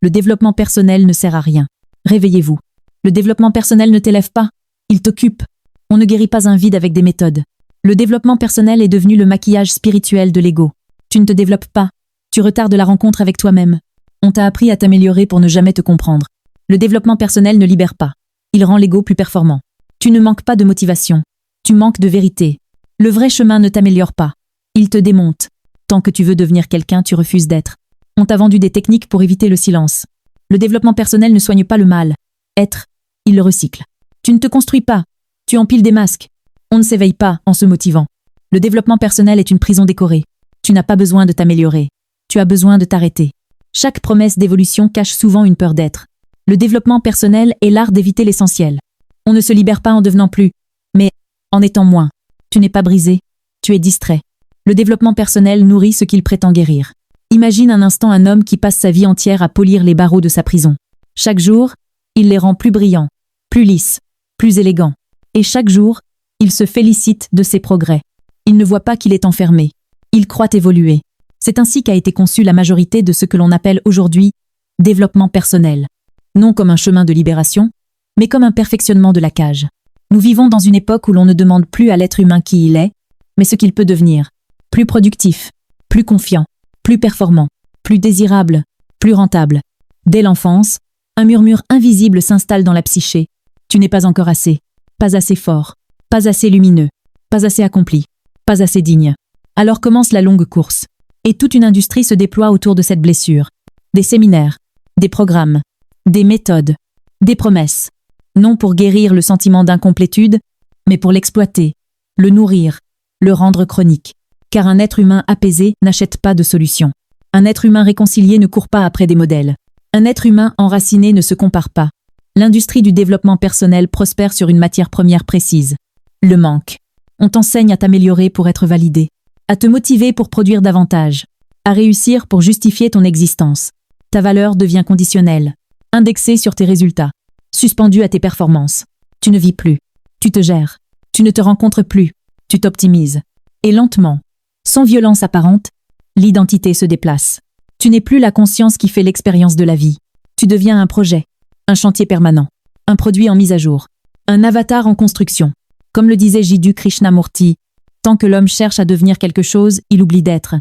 Le développement personnel ne sert à rien. Réveillez-vous. Le développement personnel ne t'élève pas, il t'occupe. On ne guérit pas un vide avec des méthodes. Le développement personnel est devenu le maquillage spirituel de l'ego. Tu ne te développes pas, tu retardes la rencontre avec toi-même. On t'a appris à t'améliorer pour ne jamais te comprendre. Le développement personnel ne libère pas. Il rend l'ego plus performant. Tu ne manques pas de motivation. Tu manques de vérité. Le vrai chemin ne t'améliore pas. Il te démonte. Tant que tu veux devenir quelqu'un, tu refuses d'être. On t'a vendu des techniques pour éviter le silence. Le développement personnel ne soigne pas le mal. Être, il le recycle. Tu ne te construis pas. Tu empiles des masques. On ne s'éveille pas en se motivant. Le développement personnel est une prison décorée. Tu n'as pas besoin de t'améliorer. Tu as besoin de t'arrêter. Chaque promesse d'évolution cache souvent une peur d'être. Le développement personnel est l'art d'éviter l'essentiel. On ne se libère pas en devenant plus, mais en étant moins. Tu n'es pas brisé, tu es distrait. Le développement personnel nourrit ce qu'il prétend guérir. Imagine un instant un homme qui passe sa vie entière à polir les barreaux de sa prison. Chaque jour, il les rend plus brillants, plus lisses, plus élégants. Et chaque jour, il se félicite de ses progrès. Il ne voit pas qu'il est enfermé. Il croit évoluer. C'est ainsi qu'a été conçue la majorité de ce que l'on appelle aujourd'hui développement personnel. Non comme un chemin de libération, mais comme un perfectionnement de la cage. Nous vivons dans une époque où l'on ne demande plus à l'être humain qui il est, mais ce qu'il peut devenir. Plus productif, plus confiant, plus performant, plus désirable, plus rentable. Dès l'enfance, un murmure invisible s'installe dans la psyché. Tu n'es pas encore assez, pas assez fort, pas assez lumineux, pas assez accompli, pas assez digne. Alors commence la longue course. Et toute une industrie se déploie autour de cette blessure. Des séminaires, des programmes, des méthodes, des promesses. Non pour guérir le sentiment d'incomplétude, mais pour l'exploiter, le nourrir, le rendre chronique. Car un être humain apaisé n'achète pas de solution. Un être humain réconcilié ne court pas après des modèles. Un être humain enraciné ne se compare pas. L'industrie du développement personnel prospère sur une matière première précise. Le manque. On t'enseigne à t'améliorer pour être validé, à te motiver pour produire davantage, à réussir pour justifier ton existence. Ta valeur devient conditionnelle, indexée sur tes résultats, suspendue à tes performances. Tu ne vis plus, tu te gères, tu ne te rencontres plus, tu t'optimises. Et lentement, sans violence apparente, l'identité se déplace. Tu n'es plus la conscience qui fait l'expérience de la vie. Tu deviens un projet, un chantier permanent, un produit en mise à jour, un avatar en construction. Comme le disait Jiddu Krishnamurti, tant que l'homme cherche à devenir quelque chose, il oublie d'être.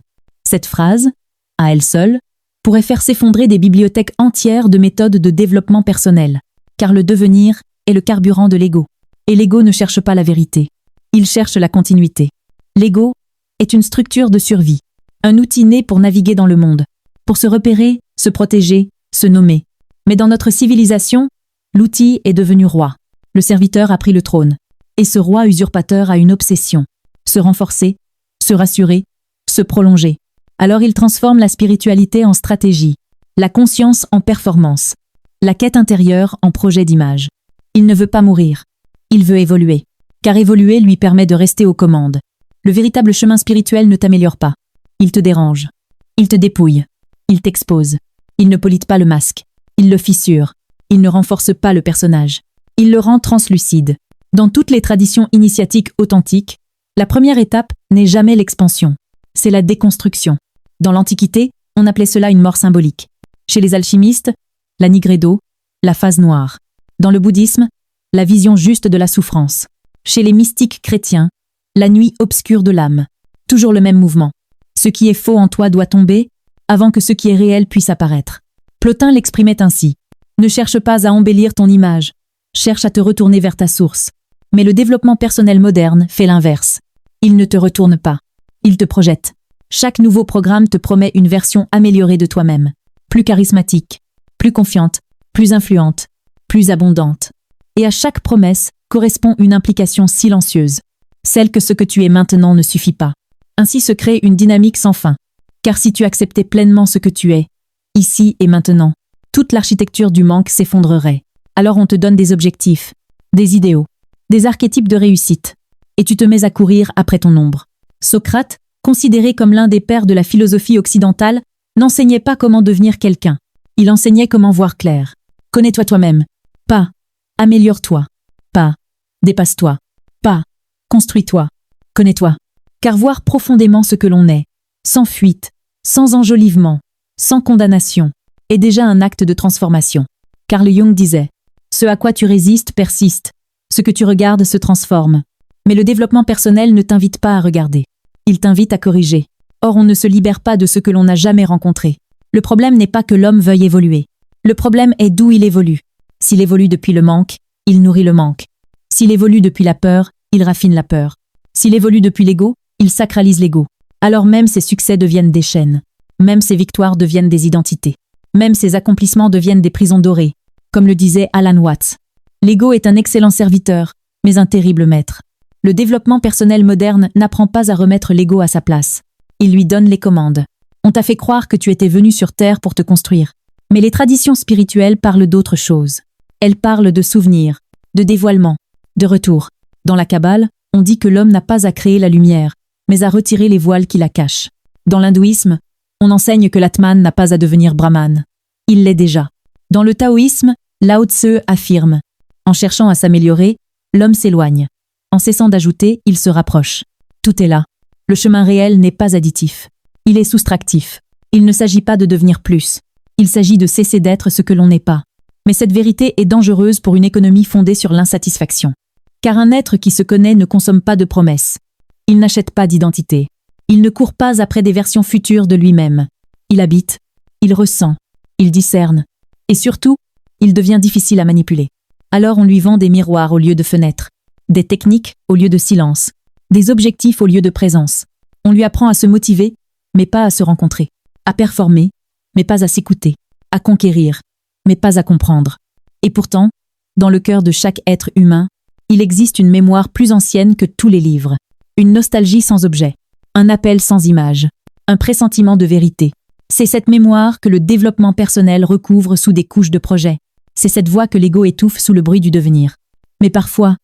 Cette phrase, à elle seule, pourrait faire s'effondrer des bibliothèques entières de méthodes de développement personnel. Car le devenir est le carburant de l'ego. Et l'ego ne cherche pas la vérité. Il cherche la continuité. L'ego est une structure de survie, un outil né pour naviguer dans le monde, pour se repérer, se protéger, se nommer. Mais dans notre civilisation, l'outil est devenu roi. Le serviteur a pris le trône. Et ce roi usurpateur a une obsession. Se renforcer, se rassurer, se prolonger. Alors il transforme la spiritualité en stratégie, la conscience en performance, la quête intérieure en projet d'image. Il ne veut pas mourir, il veut évoluer, car évoluer lui permet de rester aux commandes. Le véritable chemin spirituel ne t'améliore pas, il te dérange, il te dépouille, il t'expose, il ne polite pas le masque, il le fissure, il ne renforce pas le personnage, il le rend translucide. Dans toutes les traditions initiatiques authentiques, la première étape n'est jamais l'expansion, c'est la déconstruction. Dans l'Antiquité, on appelait cela une mort symbolique. Chez les alchimistes, la nigredo, la phase noire. Dans le bouddhisme, la vision juste de la souffrance. Chez les mystiques chrétiens, la nuit obscure de l'âme. Toujours le même mouvement. Ce qui est faux en toi doit tomber, avant que ce qui est réel puisse apparaître. Plotin l'exprimait ainsi. Ne cherche pas à embellir ton image, cherche à te retourner vers ta source. Mais le développement personnel moderne fait l'inverse. Il ne te retourne pas, il te projette. Chaque nouveau programme te promet une version améliorée de toi-même, plus charismatique, plus confiante, plus influente, plus abondante. Et à chaque promesse correspond une implication silencieuse, celle que ce que tu es maintenant ne suffit pas. Ainsi se crée une dynamique sans fin. Car si tu acceptais pleinement ce que tu es, ici et maintenant, toute l'architecture du manque s'effondrerait. Alors on te donne des objectifs, des idéaux, des archétypes de réussite, et tu te mets à courir après ton ombre. Socrate, considéré comme l'un des pères de la philosophie occidentale, n'enseignait pas comment devenir quelqu'un. Il enseignait comment voir clair. Connais-toi toi-même. Pas améliore-toi. Pas dépasse-toi. Pas construis-toi. Connais-toi. Car voir profondément ce que l'on est, sans fuite, sans enjolivement, sans condamnation, est déjà un acte de transformation. Carl Jung disait « Ce à quoi tu résistes persiste, ce que tu regardes se transforme ». Mais le développement personnel ne t'invite pas à regarder. Il t'invite à corriger. Or, on ne se libère pas de ce que l'on n'a jamais rencontré. Le problème n'est pas que l'homme veuille évoluer. Le problème est d'où il évolue. S'il évolue depuis le manque, il nourrit le manque. S'il évolue depuis la peur, il raffine la peur. S'il évolue depuis l'ego, il sacralise l'ego. Alors même ses succès deviennent des chaînes. Même ses victoires deviennent des identités. Même ses accomplissements deviennent des prisons dorées. Comme le disait Alan Watts. L'ego est un excellent serviteur, mais un terrible maître. Le développement personnel moderne n'apprend pas à remettre l'ego à sa place. Il lui donne les commandes. On t'a fait croire que tu étais venu sur Terre pour te construire. Mais les traditions spirituelles parlent d'autre chose. Elles parlent de souvenirs, de dévoilement, de retour. Dans la Kabbale, on dit que l'homme n'a pas à créer la lumière, mais à retirer les voiles qui la cachent. Dans l'hindouisme, on enseigne que l'Atman n'a pas à devenir brahman. Il l'est déjà. Dans le taoïsme, Lao Tse affirme « En cherchant à s'améliorer, l'homme s'éloigne. En cessant d'ajouter, il se rapproche. » Tout est là. Le chemin réel n'est pas additif. Il est soustractif. Il ne s'agit pas de devenir plus. Il s'agit de cesser d'être ce que l'on n'est pas. Mais cette vérité est dangereuse pour une économie fondée sur l'insatisfaction. Car un être qui se connaît ne consomme pas de promesses. Il n'achète pas d'identité. Il ne court pas après des versions futures de lui-même. Il habite, il ressent, il discerne. Et surtout, il devient difficile à manipuler. Alors on lui vend des miroirs au lieu de fenêtres, des techniques au lieu de silence, des objectifs au lieu de présence. On lui apprend à se motiver, mais pas à se rencontrer, à performer, mais pas à s'écouter, à conquérir, mais pas à comprendre. Et pourtant, dans le cœur de chaque être humain, il existe une mémoire plus ancienne que tous les livres, une nostalgie sans objet, un appel sans image, un pressentiment de vérité. C'est cette mémoire que le développement personnel recouvre sous des couches de projets. C'est cette voix que l'ego étouffe sous le bruit du devenir. Mais parfois,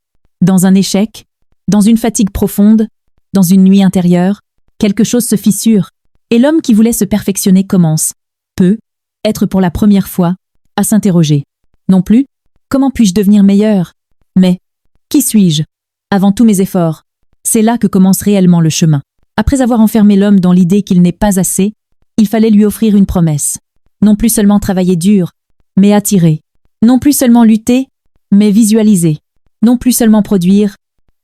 dans un échec, dans une fatigue profonde, dans une nuit intérieure, quelque chose se fissure, et l'homme qui voulait se perfectionner commence, être pour la première fois, à s'interroger. Non plus, comment puis-je devenir meilleur? Mais, qui suis-je? Avant tous mes efforts. C'est là que commence réellement le chemin. Après avoir enfermé l'homme dans l'idée qu'il n'est pas assez, il fallait lui offrir une promesse. Non plus seulement travailler dur, mais attirer. Non plus seulement lutter, mais visualiser. Non plus seulement produire,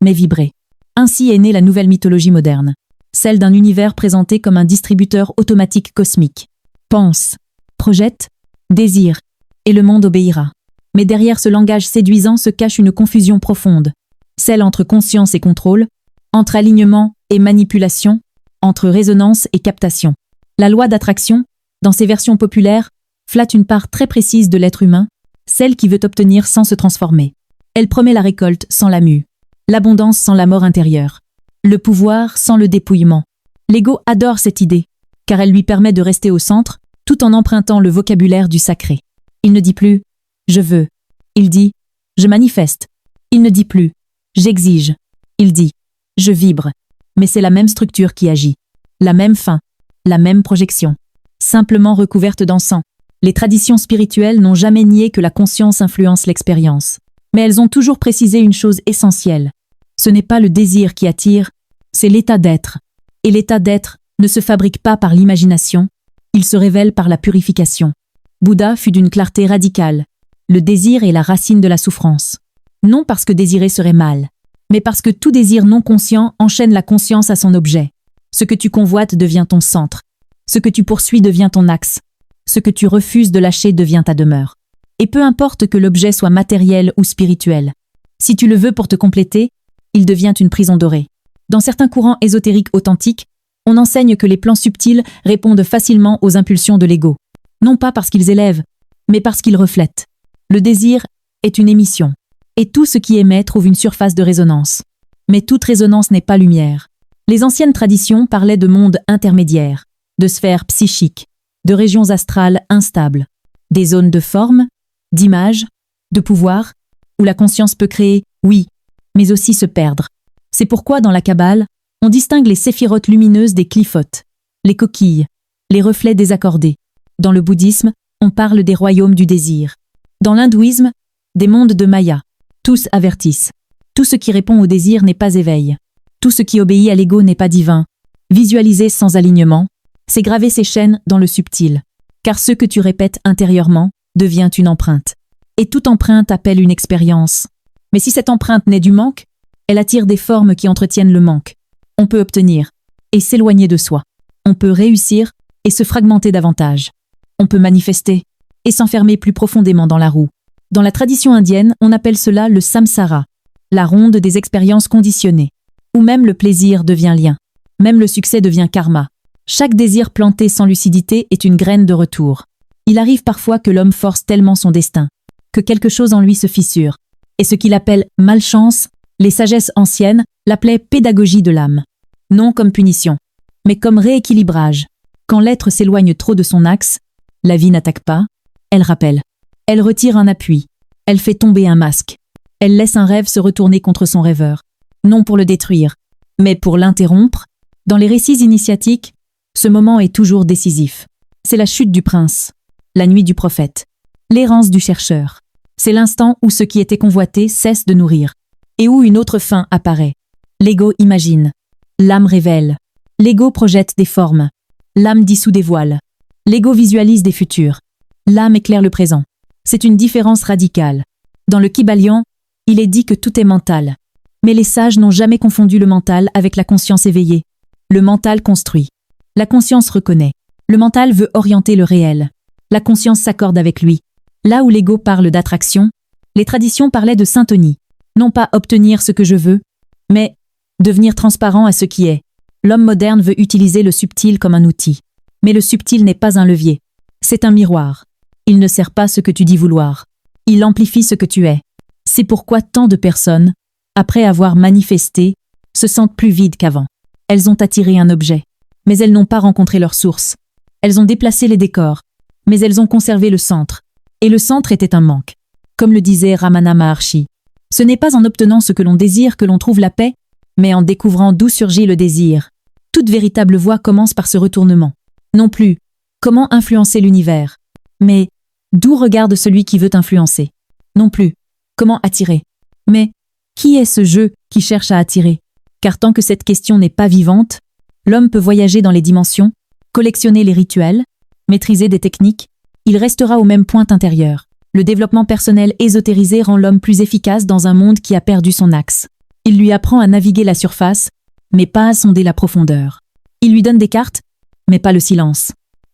mais vibrer. Ainsi est née la nouvelle mythologie moderne. Celle d'un univers présenté comme un distributeur automatique cosmique. Pense, projette, désire, et le monde obéira. Mais derrière ce langage séduisant se cache une confusion profonde. Celle entre conscience et contrôle, entre alignement et manipulation, entre résonance et captation. La loi d'attraction, dans ses versions populaires, flatte une part très précise de l'être humain, celle qui veut obtenir sans se transformer. Elle promet la récolte sans la mue, l'abondance sans la mort intérieure, le pouvoir sans le dépouillement. L'ego adore cette idée, car elle lui permet de rester au centre, tout en empruntant le vocabulaire du sacré. Il ne dit plus « je veux », il dit « je manifeste ». Il ne dit plus « j'exige », il dit « je vibre ». Mais c'est la même structure qui agit, la même fin, la même projection, simplement recouverte d'encens. Les traditions spirituelles n'ont jamais nié que la conscience influence l'expérience. Mais elles ont toujours précisé une chose essentielle. Ce n'est pas le désir qui attire, c'est l'état d'être. Et l'état d'être ne se fabrique pas par l'imagination, il se révèle par la purification. Bouddha fut d'une clarté radicale. Le désir est la racine de la souffrance. Non parce que désirer serait mal, mais parce que tout désir non conscient enchaîne la conscience à son objet. Ce que tu convoites devient ton centre. Ce que tu poursuis devient ton axe. Ce que tu refuses de lâcher devient ta demeure. Et peu importe que l'objet soit matériel ou spirituel. Si tu le veux pour te compléter, il devient une prison dorée. Dans certains courants ésotériques authentiques, on enseigne que les plans subtils répondent facilement aux impulsions de l'ego. Non pas parce qu'ils élèvent, mais parce qu'ils reflètent. Le désir est une émission. Et tout ce qui émet trouve une surface de résonance. Mais toute résonance n'est pas lumière. Les anciennes traditions parlaient de mondes intermédiaires, de sphères psychiques, de régions astrales instables, des zones de forme, d'image, de pouvoir, où la conscience peut créer, oui, mais aussi se perdre. C'est pourquoi dans la Kabbale, on distingue les séphirotes lumineuses des clifotes, les coquilles, les reflets désaccordés. Dans le bouddhisme, on parle des royaumes du désir. Dans l'hindouisme, des mondes de Maya. Tous avertissent. Tout ce qui répond au désir n'est pas éveil. Tout ce qui obéit à l'ego n'est pas divin. Visualiser sans alignement, c'est graver ses chaînes dans le subtil. car ce que tu répètes intérieurement devient une empreinte. Et toute empreinte appelle une expérience. Mais si cette empreinte naît du manque, elle attire des formes qui entretiennent le manque. On peut obtenir et s'éloigner de soi. On peut réussir et se fragmenter davantage. On peut manifester et s'enfermer plus profondément dans la roue. Dans la tradition indienne, on appelle cela le samsara, la ronde des expériences conditionnées, où même le plaisir devient lien, même le succès devient karma. Chaque désir planté sans lucidité est une graine de retour. Il arrive parfois que l'homme force tellement son destin, que quelque chose en lui se fissure. Et ce qu'il appelle malchance, les sagesses anciennes l'appelaient pédagogie de l'âme. Non comme punition, mais comme rééquilibrage. Quand l'être s'éloigne trop de son axe, la vie n'attaque pas, elle rappelle. Elle retire un appui, elle fait tomber un masque. Elle laisse un rêve se retourner contre son rêveur. Non pour le détruire, mais pour l'interrompre. Dans les récits initiatiques, ce moment est toujours décisif. C'est la chute du prince, la nuit du prophète, l'errance du chercheur. C'est l'instant où ce qui était convoité cesse de nourrir, et où une autre fin apparaît. L'ego imagine, l'âme révèle, l'ego projette des formes, l'âme dissout des voiles, l'ego visualise des futurs, l'âme éclaire le présent. C'est une différence radicale. Dans le Kybalion, il est dit que tout est mental. Mais les sages n'ont jamais confondu le mental avec la conscience éveillée. Le mental construit. La conscience reconnaît. Le mental veut orienter le réel. La conscience s'accorde avec lui. Là où l'ego parle d'attraction, les traditions parlaient de syntonie. Non pas obtenir ce que je veux, mais devenir transparent à ce qui est. L'homme moderne veut utiliser le subtil comme un outil. Mais le subtil n'est pas un levier. C'est un miroir. Il ne sert pas ce que tu dis vouloir. Il amplifie ce que tu es. C'est pourquoi tant de personnes, après avoir manifesté, se sentent plus vides qu'avant. Elles ont attiré un objet, mais elles n'ont pas rencontré leur source. Elles ont déplacé les décors, mais elles ont conservé le centre. Et le centre était un manque. Comme le disait Ramana Maharshi, ce n'est pas en obtenant ce que l'on désire que l'on trouve la paix, mais en découvrant d'où surgit le désir. Toute véritable voie commence par ce retournement. Non plus, comment influencer l'univers, mais d'où regarde celui qui veut influencer. Non plus, comment attirer, mais qui est ce jeu qui cherche à attirer? Car tant que cette question n'est pas vivante, l'homme peut voyager dans les dimensions, collectionner les rituels, maîtriser des techniques, il restera au même point intérieur. Le développement personnel ésotérisé rend l'homme plus efficace dans un monde qui a perdu son axe. Il lui apprend à naviguer la surface, mais pas à sonder la profondeur. Il lui donne des cartes, mais pas le silence.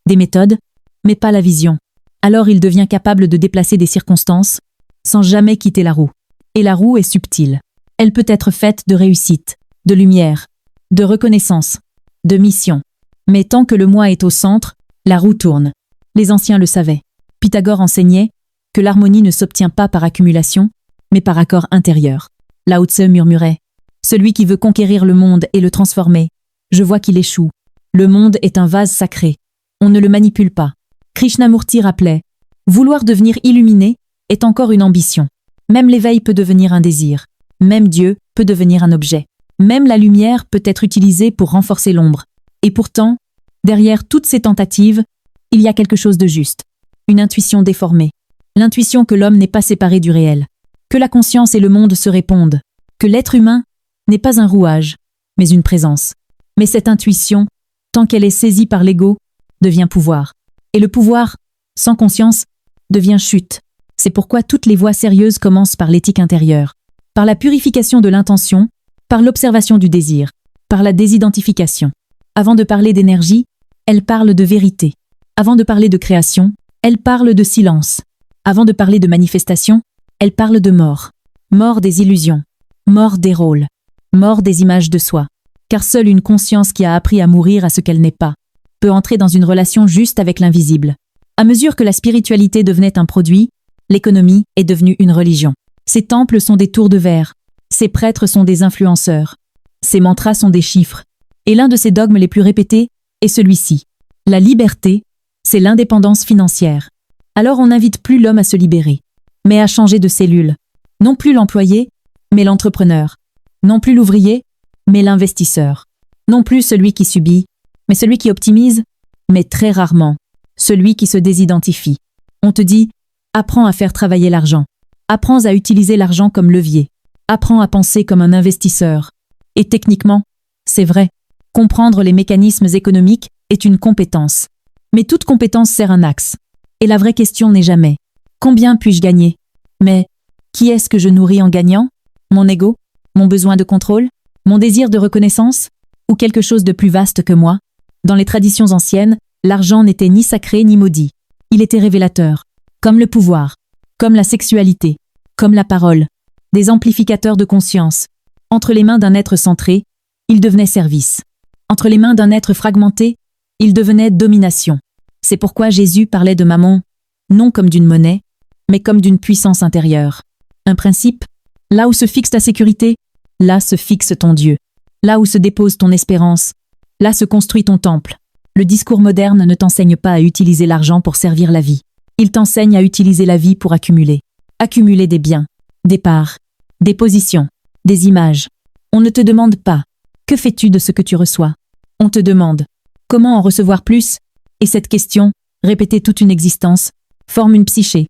Des méthodes, mais pas la vision. Alors il devient capable de déplacer des circonstances, sans jamais quitter la roue. Et la roue est subtile. Elle peut être faite de réussite, de lumière, de reconnaissance, de mission. Mais tant que le moi est au centre, la roue tourne. Les anciens le savaient. Pythagore enseignait que l'harmonie ne s'obtient pas par accumulation, mais par accord intérieur. Lao Tse murmurait « Celui qui veut conquérir le monde et le transformer, je vois qu'il échoue. Le monde est un vase sacré. On ne le manipule pas. » Krishnamurti rappelait « Vouloir devenir illuminé est encore une ambition. Même l'éveil peut devenir un désir. Même Dieu peut devenir un objet. Même la lumière peut être utilisée pour renforcer l'ombre. Et pourtant, derrière toutes ces tentatives, il y a quelque chose de juste. Une intuition déformée. L'intuition que l'homme n'est pas séparé du réel. Que la conscience et le monde se répondent. Que l'être humain n'est pas un rouage, mais une présence. Mais cette intuition, tant qu'elle est saisie par l'ego, devient pouvoir. Et le pouvoir, sans conscience, devient chute. C'est pourquoi toutes les voies sérieuses commencent par l'éthique intérieure, par la purification de l'intention, par l'observation du désir, par la désidentification. Avant de parler d'énergie, elle parle de vérité. Avant de parler de création, elle parle de silence. Avant de parler de manifestation, elle parle de mort. Mort des illusions, mort des rôles, mort des images de soi. Car seule une conscience qui a appris à mourir à ce qu'elle n'est pas peut entrer dans une relation juste avec l'invisible. À mesure que la spiritualité devenait un produit, l'économie est devenue une religion. Ces temples sont des tours de verre. Ces prêtres sont des influenceurs. Ces mantras sont des chiffres. Et l'un de ces dogmes les plus répétés est celui-ci. La liberté, c'est l'indépendance financière. Alors on n'invite plus l'homme à se libérer, mais à changer de cellule. Non plus l'employé, mais l'entrepreneur. Non plus l'ouvrier, mais l'investisseur. Non plus celui qui subit, mais celui qui optimise, mais très rarement, celui qui se désidentifie. On te dit, apprends à faire travailler l'argent. Apprends à utiliser l'argent comme levier. Apprends à penser comme un investisseur. Et techniquement, c'est vrai, comprendre les mécanismes économiques est une compétence. Mais toute compétence sert un axe. Et la vraie question n'est jamais « Combien puis-je gagner ?» mais « Qui est-ce que je nourris en gagnant ? Mon ego ? Mon besoin de contrôle ? Mon désir de reconnaissance ? Ou quelque chose de plus vaste que moi ? Dans les traditions anciennes, l'argent n'était ni sacré ni maudit. Il était révélateur, comme le pouvoir, comme la sexualité, comme la parole, des amplificateurs de conscience. Entre les mains d'un être centré, il devenait service. Entre les mains d'un être fragmenté, il devenait domination. C'est pourquoi Jésus parlait de Mammon, non comme d'une monnaie, mais comme d'une puissance intérieure. Un principe, là où se fixe ta sécurité, là se fixe ton Dieu. Là où se dépose ton espérance, là se construit ton temple. Le discours moderne ne t'enseigne pas à utiliser l'argent pour servir la vie. Il t'enseigne à utiliser la vie pour accumuler. Accumuler des biens, des parts, des positions, des images. On ne te demande pas « Que fais-tu de ce que tu reçois ?» On te demande « Comment en recevoir plus ?» Et cette question, répétée toute une existence, forme une psyché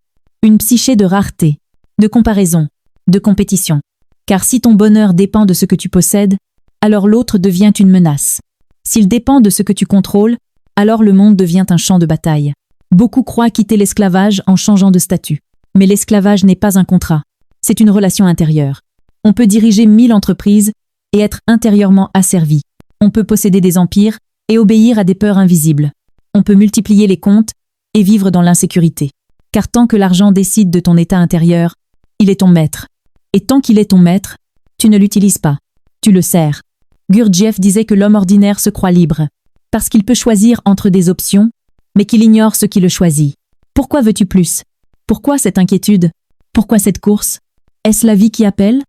de rareté, de comparaison, de compétition. Car si ton bonheur dépend de ce que tu possèdes, alors l'autre devient une menace. S'il dépend de ce que tu contrôles, alors le monde devient un champ de bataille. Beaucoup croient quitter l'esclavage en changeant de statut. Mais l'esclavage n'est pas un contrat, c'est une relation intérieure. On peut diriger 1000 entreprises et être intérieurement asservi. On peut posséder des empires et obéir à des peurs invisibles. On peut multiplier les comptes et vivre dans l'insécurité. Car tant que l'argent décide de ton état intérieur, il est ton maître. Et tant qu'il est ton maître, tu ne l'utilises pas, tu le sers. Gurdjieff disait que l'homme ordinaire se croit libre, parce qu'il peut choisir entre des options, mais qu'il ignore ce qui le choisit. Pourquoi veux-tu plus ? Pourquoi cette inquiétude ? Pourquoi cette course ? Est-ce la vie qui appelle ?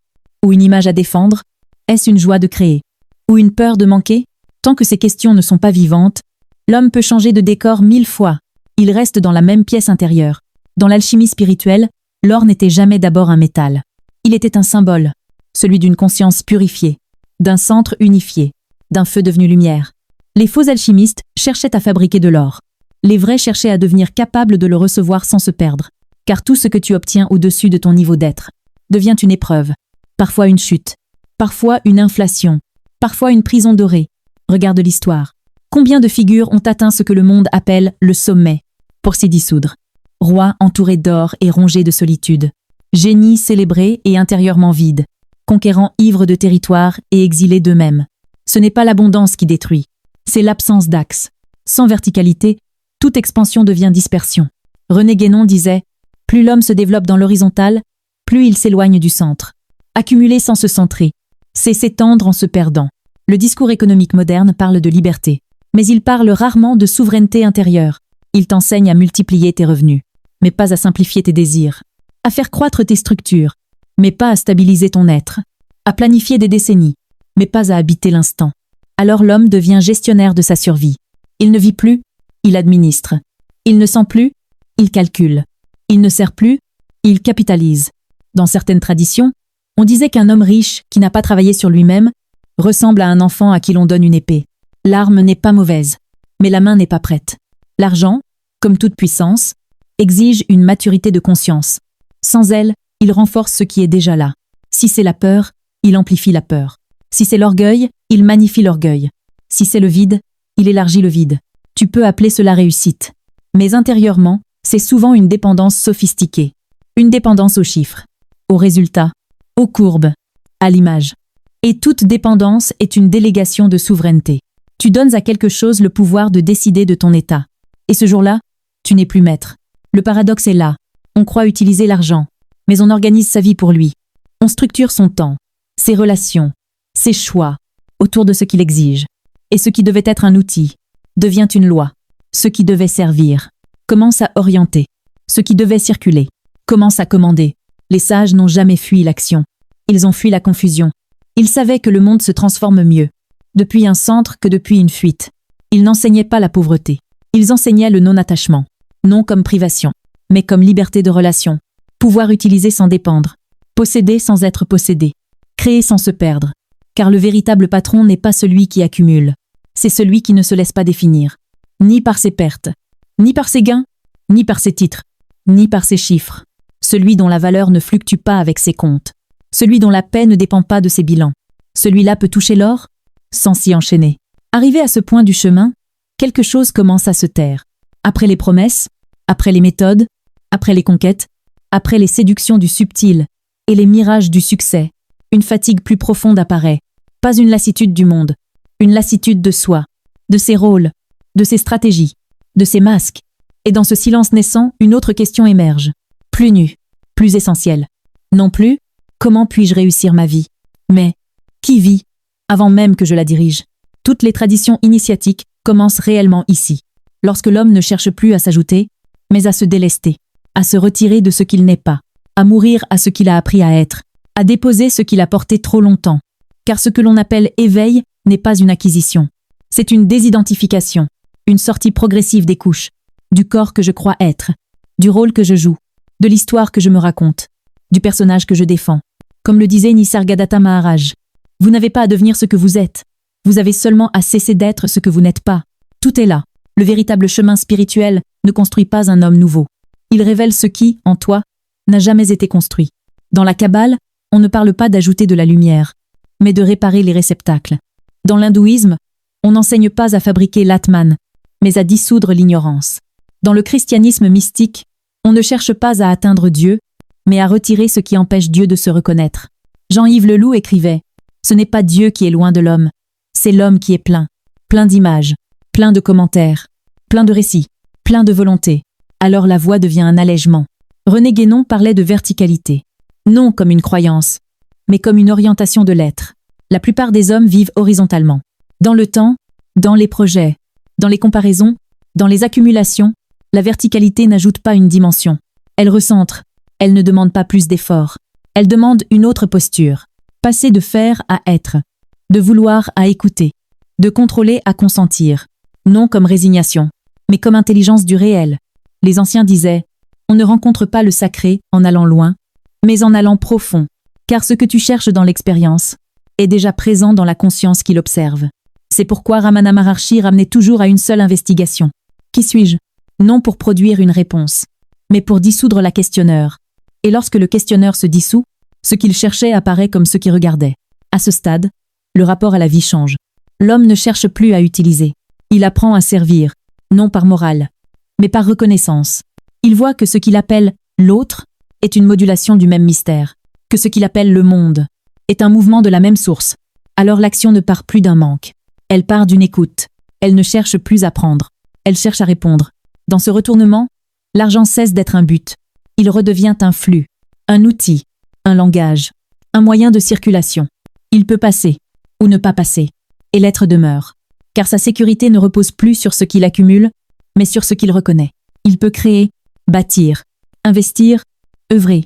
Ou une image à défendre ? Est-ce une joie de créer ? Ou une peur de manquer ? Tant que ces questions ne sont pas vivantes, l'homme peut changer de décor 1000 fois. Il reste dans la même pièce intérieure. Dans l'alchimie spirituelle, l'or n'était jamais d'abord un métal. Il était un symbole, celui d'une conscience purifiée, d'un centre unifié, d'un feu devenu lumière. Les faux alchimistes cherchaient à fabriquer de l'or. Les vrais cherchaient à devenir capables de le recevoir sans se perdre. Car tout ce que tu obtiens au-dessus de ton niveau d'être devient une épreuve, parfois une chute, parfois une inflation, parfois une prison dorée. Regarde l'histoire. Combien de figures ont atteint ce que le monde appelle le sommet, pour s'y dissoudre? Rois entourés d'or et rongés de solitude. Génies célébrés et intérieurement vides. Conquérants ivres de territoire et exilés d'eux-mêmes. Ce n'est pas l'abondance qui détruit, c'est l'absence d'axe. Sans verticalité, toute expansion devient dispersion. René Guénon disait « Plus l'homme se développe dans l'horizontale, plus il s'éloigne du centre. Accumuler sans se centrer, c'est s'étendre en se perdant. » Le discours économique moderne parle de liberté, mais il parle rarement de souveraineté intérieure. Il t'enseigne à multiplier tes revenus, mais pas à simplifier tes désirs, à faire croître tes structures, mais pas à stabiliser ton être, à planifier des décennies, mais pas à habiter l'instant. Alors l'homme devient gestionnaire de sa survie. Il ne vit plus, il administre. Il ne sent plus, il calcule. Il ne sert plus, il capitalise. Dans certaines traditions, on disait qu'un homme riche qui n'a pas travaillé sur lui-même ressemble à un enfant à qui l'on donne une épée. L'arme n'est pas mauvaise, mais la main n'est pas prête. L'argent, comme toute puissance, exige une maturité de conscience. Sans elle, il renforce ce qui est déjà là. Si c'est la peur, il amplifie la peur. Si c'est l'orgueil, il magnifie l'orgueil. Si c'est le vide, il élargit le vide. Tu peux appeler cela réussite. Mais intérieurement, c'est souvent une dépendance sophistiquée. Une dépendance aux chiffres, aux résultats, aux courbes, à l'image. Et toute dépendance est une délégation de souveraineté. Tu donnes à quelque chose le pouvoir de décider de ton état. Et ce jour-là, tu n'es plus maître. Le paradoxe est là. On croit utiliser l'argent, mais on organise sa vie pour lui. On structure son temps, ses relations, ses choix, autour de ce qu'il exige. Et ce qui devait être un outil devient une loi. Ce qui devait servir commence à orienter. Ce qui devait circuler commence à commander. Les sages n'ont jamais fui l'action. Ils ont fui la confusion. Ils savaient que le monde se transforme mieux depuis un centre que depuis une fuite. Ils n'enseignaient pas la pauvreté. Ils enseignaient le non-attachement, non comme privation, mais comme liberté de relation. Pouvoir utiliser sans dépendre, posséder sans être possédé, créer sans se perdre. Car le véritable patron n'est pas celui qui accumule, c'est celui qui ne se laisse pas définir, ni par ses pertes, ni par ses gains, ni par ses titres, ni par ses chiffres. Celui dont la valeur ne fluctue pas avec ses comptes, celui dont la paix ne dépend pas de ses bilans. Celui-là peut toucher l'or sans s'y enchaîner. Arrivé à ce point du chemin, quelque chose commence à se taire. Après les promesses, après les méthodes, après les conquêtes, après les séductions du subtil et les mirages du succès, une fatigue plus profonde apparaît. Pas une lassitude du monde, une lassitude de soi, de ses rôles, de ses stratégies, de ses masques. Et dans ce silence naissant, une autre question émerge. Plus nue, plus essentielle. Non plus, comment puis-je réussir ma vie? Mais, qui vit, avant même que je la dirige? Toutes les traditions initiatiques commencent réellement ici, lorsque l'homme ne cherche plus à s'ajouter, mais à se délester, à se retirer de ce qu'il n'est pas, à mourir à ce qu'il a appris à être, à déposer ce qu'il a porté trop longtemps. Car ce que l'on appelle éveil n'est pas une acquisition. C'est une désidentification, une sortie progressive des couches, du corps que je crois être, du rôle que je joue, de l'histoire que je me raconte, du personnage que je défends. Comme le disait Nisargadatta Maharaj, vous n'avez pas à devenir ce que vous êtes, vous avez seulement à cesser d'être ce que vous n'êtes pas. Tout est là. Le véritable chemin spirituel ne construit pas un homme nouveau. Il révèle ce qui, en toi, n'a jamais été construit. Dans la Kabbale, on ne parle pas d'ajouter de la lumière, mais de réparer les réceptacles. Dans l'hindouisme, on n'enseigne pas à fabriquer l'Atman, mais à dissoudre l'ignorance. Dans le christianisme mystique, on ne cherche pas à atteindre Dieu, mais à retirer ce qui empêche Dieu de se reconnaître. Jean-Yves Leloup écrivait « Ce n'est pas Dieu qui est loin de l'homme, c'est l'homme qui est plein, plein d'images, plein de commentaires, plein de récits, plein de volonté. Alors la voix devient un allègement. » René Guénon parlait de verticalité, non comme une croyance, mais comme une orientation de l'être. La plupart des hommes vivent horizontalement. Dans le temps, dans les projets, dans les comparaisons, dans les accumulations, la verticalité n'ajoute pas une dimension. Elle recentre, elle ne demande pas plus d'efforts. Elle demande une autre posture. Passer de faire à être, de vouloir à écouter, de contrôler à consentir. Non comme résignation, mais comme intelligence du réel. Les anciens disaient, on ne rencontre pas le sacré en allant loin, mais en allant profond, car ce que tu cherches dans l'expérience est déjà présent dans la conscience qui l'observe. C'est pourquoi Ramana Maharshi ramenait toujours à une seule investigation. Qui suis-je? Non pour produire une réponse, mais pour dissoudre la questionneur. Et lorsque le questionneur se dissout, ce qu'il cherchait apparaît comme ce qui regardait. À ce stade, le rapport à la vie change. L'homme ne cherche plus à utiliser. Il apprend à servir, non par morale, mais par reconnaissance. Il voit que ce qu'il appelle « l'autre » est une modulation du même mystère, que ce qu'il appelle le monde est un mouvement de la même source. Alors l'action ne part plus d'un manque. Elle part d'une écoute. Elle ne cherche plus à prendre. Elle cherche à répondre. Dans ce retournement, l'argent cesse d'être un but. Il redevient un flux, un outil, un langage, un moyen de circulation. Il peut passer, ou ne pas passer, et l'être demeure. Car sa sécurité ne repose plus sur ce qu'il accumule, mais sur ce qu'il reconnaît. Il peut créer, bâtir, investir, œuvrer,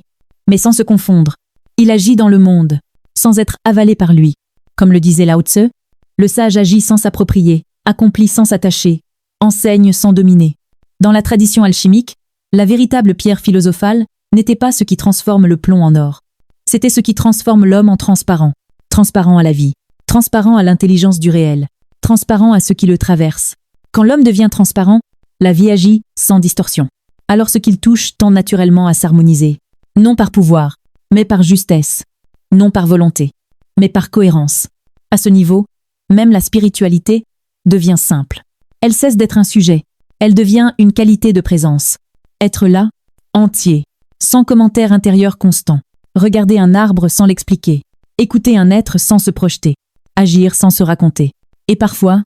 mais sans se confondre. Il agit dans le monde, sans être avalé par lui. Comme le disait Lao Tse, le sage agit sans s'approprier, accomplit sans s'attacher, enseigne sans dominer. Dans la tradition alchimique, la véritable pierre philosophale n'était pas ce qui transforme le plomb en or. C'était ce qui transforme l'homme en transparent. Transparent à la vie, transparent à l'intelligence du réel, transparent à ce qui le traverse. Quand l'homme devient transparent, la vie agit sans distorsion. Alors ce qu'il touche tend naturellement à s'harmoniser, non par pouvoir, mais par justesse, non par volonté, mais par cohérence. À ce niveau, même la spiritualité devient simple. Elle cesse d'être un sujet, elle devient une qualité de présence. Être là, entier, sans commentaire intérieur constant. Regarder un arbre sans l'expliquer. Écouter un être sans se projeter. Agir sans se raconter. Et parfois,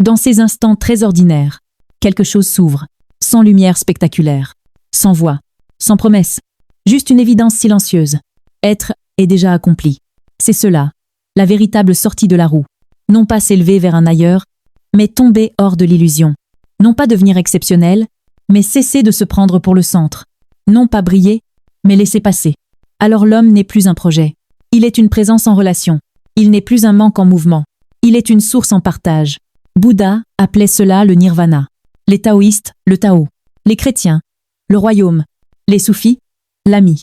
dans ces instants très ordinaires, quelque chose s'ouvre, sans lumière spectaculaire, sans voix, sans promesse, juste une évidence silencieuse. Être est déjà accompli. C'est cela, la véritable sortie de la roue. Non pas s'élever vers un ailleurs, mais tomber hors de l'illusion. Non pas devenir exceptionnel, mais cesser de se prendre pour le centre. Non pas briller, mais laisser passer. Alors l'homme n'est plus un projet. Il est une présence en relation. Il n'est plus un manque en mouvement. Il est une source en partage. Bouddha appelait cela le nirvana. Les taoïstes, le Tao. Les chrétiens, le royaume. Les soufis, l'ami.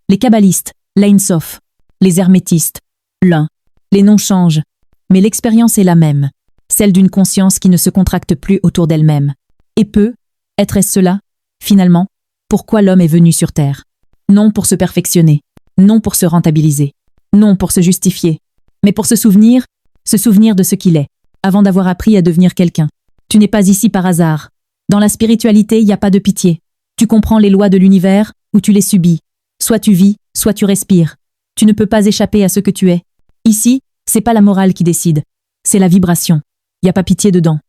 Les kabbalistes, l'Ein Sof. Les hermétistes, l'un. Les noms changent, mais l'expérience est la même. Celle d'une conscience qui ne se contracte plus autour d'elle-même. Et être-ce cela, finalement, pourquoi l'homme est venu sur Terre? Non pour se perfectionner, non pour se rentabiliser, non pour se justifier, mais pour se souvenir de ce qu'il est, avant d'avoir appris à devenir quelqu'un. Tu n'es pas ici par hasard, Dans la spiritualité, il n'y a pas de pitié. Tu comprends les lois de l'univers ou tu les subis. Soit tu vis, soit tu respires. Tu ne peux pas échapper à ce que tu es. Ici, c'est pas la morale qui décide. C'est la vibration. Il n'y a pas pitié dedans.